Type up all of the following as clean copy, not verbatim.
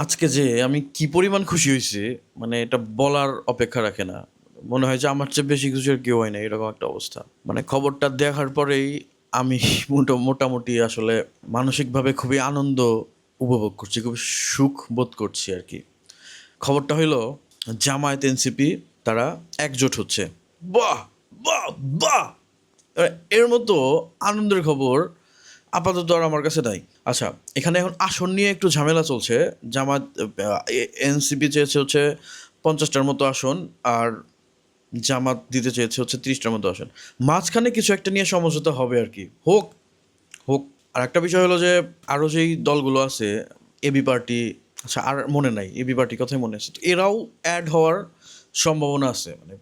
আজকে যে আমি কি পরিমাণ খুশি হইছি, মানে এটা বলার অপেক্ষা রাখে না। মনে হয় যে আমার চেয়ে বেশি খুশি আর কেউ হয় না, এরকম একটা অবস্থা। মানে খবরটা দেখার পরেই আমি মোটামুটি আসলে মানসিকভাবে খুবই আনন্দ উপভোগ করছি, খুবই সুখ বোধ করছি আর কি। খবরটা হইলো জামায়াত এনসিপি তারা একজোট হচ্ছে। বাহ, বাহ, বাহ! এর মতো আনন্দের খবর আপাতত আর আমার কাছে নাই। আচ্ছা, এখানে এখন আসন নিয়ে একটু ঝামেলা চলছে। জামাত এনসিপি চেয়েছে হচ্ছে ৫০টার মতো আসন, আর জামাত দিতে চেয়েছে হচ্ছে ৩০টার মতো আসন। মাঝখানে কিছু একটা নিয়ে সমঝোতা হবে আর কি। হোক, হোক। আর একটা বিষয় হলো যে আরও যেই দলগুলো আছে, এবি পার্টি, আচ্ছা আর মনে নাই, এবি পার্টির কথাই মনে আছে। তো এরাও অ্যাড হওয়ার সম্ভাবনা আছে, মানে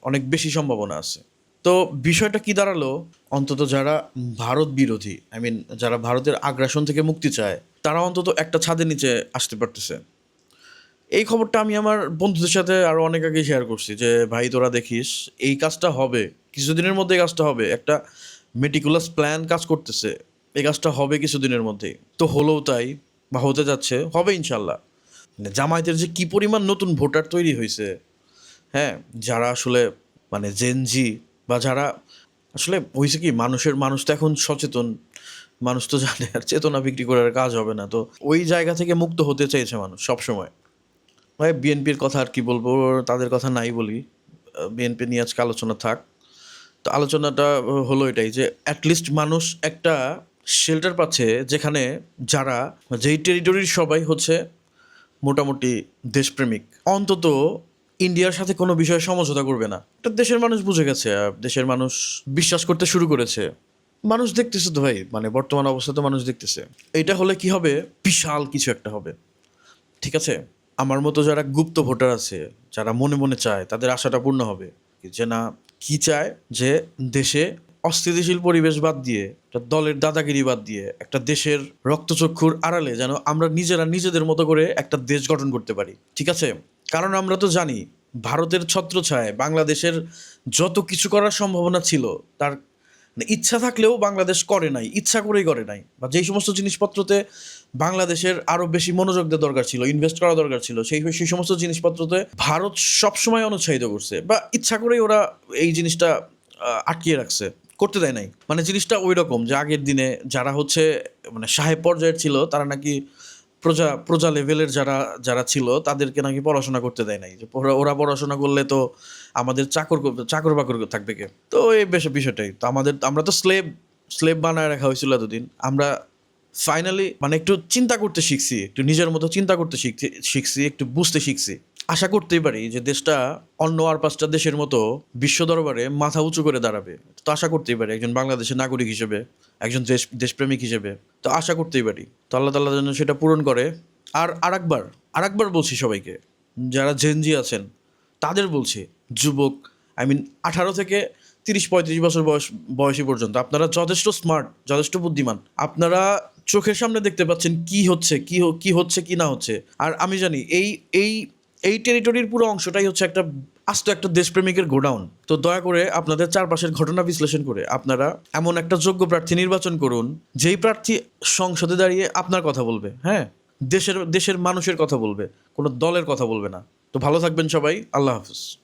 অনেক বেশি সম্ভাবনা আছে। তো বিষয়টা কি দাঁড়ালো, অন্তত যারা ভারত বিরোধী, আই মিন যারা ভারতের আগ্রাসন থেকে মুক্তি চায়, তারা অন্তত একটা ছাদের নিচে আসতে পারতেছে। এই খবরটা আমি আমার বন্ধুদের সাথে আরও অনেক আগে শেয়ার করছি যে ভাই তোরা দেখিস, এই কাজটা হবে, কিছুদিনের মধ্যে এই কাজটা হবে। একটা মেটিকুলাস প্ল্যান কাজ করতেছে, এই কাজটা হবে কিছুদিনের মধ্যেই। তো হলোও তাই, বা হতে যাচ্ছে, হবে ইনশাল্লাহ। মানে জামায়াতের যে কি পরিমাণ নতুন ভোটার তৈরি হয়েছে, হ্যাঁ, যারা আসলে মানে জেনজি, বা যারা আসলে হয়েছে কি, মানুষ তো এখন সচেতন, মানুষ তো জানে আর চেতনা বিক্রি করে আর কাজ হবে না। তো ওই জায়গা থেকে মুক্ত হতে চাইছে মানুষ সবসময়। ভাই বিএনপির কথা আর কি বলবো, তাদের কথা নাই বলি। বিএনপি নিয়ে আজকে আলোচনা থাক। তো আলোচনাটা হলো এটাই যে অ্যাটলিস্ট মানুষ একটা শেল্টার পাচ্ছে, যেখানে যারা, যেই টেরিটরির সবাই হচ্ছে মোটামুটি দেশপ্রেমিক, অন্তত ইন্ডিয়ার সাথে কোনো বিষয়ে সমঝোতা করবে না। এটা দেশের মানুষ বুঝে গেছে, আর দেশের মানুষ বিশ্বাস করতে শুরু করেছে। মানুষ দেখতেছে তো ভাই, মানে বর্তমান অবস্থা তো মানুষ দেখতেছে। এটা হলে কি হবে, বিশাল কিছু একটা হবে। ঠিক আছে, আমার মতো যারা গুপ্ত ভোটার আছে, যারা মনে মনে চায়, তাদের আশাটা পূর্ণ হবে। যে না, কি চায়, যে দেশে অস্থিতিশীল পরিবেশ বাদ দিয়ে, একটা দলের দাদাগিরি বাদ দিয়ে, একটা দেশের রক্তচক্ষুর আড়ালে যেন আমরা নিজেরা নিজেদের মতো করে একটা দেশ গঠন করতে পারি। ঠিক আছে, কারণ আমরা তো জানি ভারতের ছত্রছায়ায় বাংলাদেশের যত কিছু করার সম্ভাবনা ছিল, তার মানে ইচ্ছা থাকলেও বাংলাদেশ করে নাই, ইচ্ছা করেই করে নাই। বা যেই সমস্ত জিনিসপত্রতে বাংলাদেশের আরো বেশি মনোযোগ দেওয়া দরকার ছিল, ইনভেস্ট করা দরকার ছিল, সেই সমস্ত জিনিসপত্রতে ভারত সবসময় অনুৎসাহিত করছে, বা ইচ্ছা করেই ওরা এই জিনিসটা আটকিয়ে রাখছে, করতে দেয় নাই। মানে জিনিসটা ওই রকম যে আগের দিনে যারা হচ্ছে মানে সাহেব পর্যায়ের ছিল, তারা নাকি প্রজা প্রজা লেভেলের যারা যারা ছিল, তাদেরকে নাকি পড়াশোনা করতে দেয় নাই, যে ওরা পড়াশোনা করলে তো আমাদের চাকর বাকর থাকবে কে। তো এই বেশ বিষয়টাই তো, আমরা তো স্লেভ স্লেভ বানায় রাখা হয়েছিল এতদিন। আমরা ফাইনালি মানে একটু চিন্তা করতে শিখছি, একটু নিজের মতো চিন্তা করতে শিখছি, একটু বুঝতে শিখছি। আশা করতেই পারি যে দেশটা অন্য আর ৫টা দেশের মতো বিশ্ব দরবারে মাথা উঁচু করে দাঁড়াবে। তো আশা করতেই পারি একজন বাংলাদেশের নাগরিক হিসেবে, একজন দেশপ্রেমিক হিসেবে, তো আশা করতেই পারি তো আল্লাহ তাআলা যেন সেটা পূরণ করে। আর আরেকবার বলছি সবাইকে, যারা জেনজি আছেন তাদের বলছি, যুবক, আই মিন ১৮ থেকে ৩০-৩৫ বছর বয়সী পর্যন্ত আপনারা যথেষ্ট স্মার্ট, যথেষ্ট বুদ্ধিমান। আপনারা চোখের সামনে দেখতে পাচ্ছেন কি হচ্ছে, কি হচ্ছে, কি না হচ্ছে। আর আমি জানি এই এই টেরিটরির পুরো অংশটাই হচ্ছে একটা আস্ত একটা দেশপ্রেমিকের গোডাউন। তো দয়া করে আপনাদের চারপাশের ঘটনা বিশ্লেষণ করে আপনারা এমন একটা যোগ্য প্রার্থী নির্বাচন করুন, যেই প্রার্থী সংসদে দাঁড়িয়ে আপনার কথা বলবে, হ্যাঁ, দেশের দেশের মানুষের কথা বলবে, কোনো দলের কথা বলবে না। তো ভালো থাকবেন সবাই, আল্লাহ হাফিজ।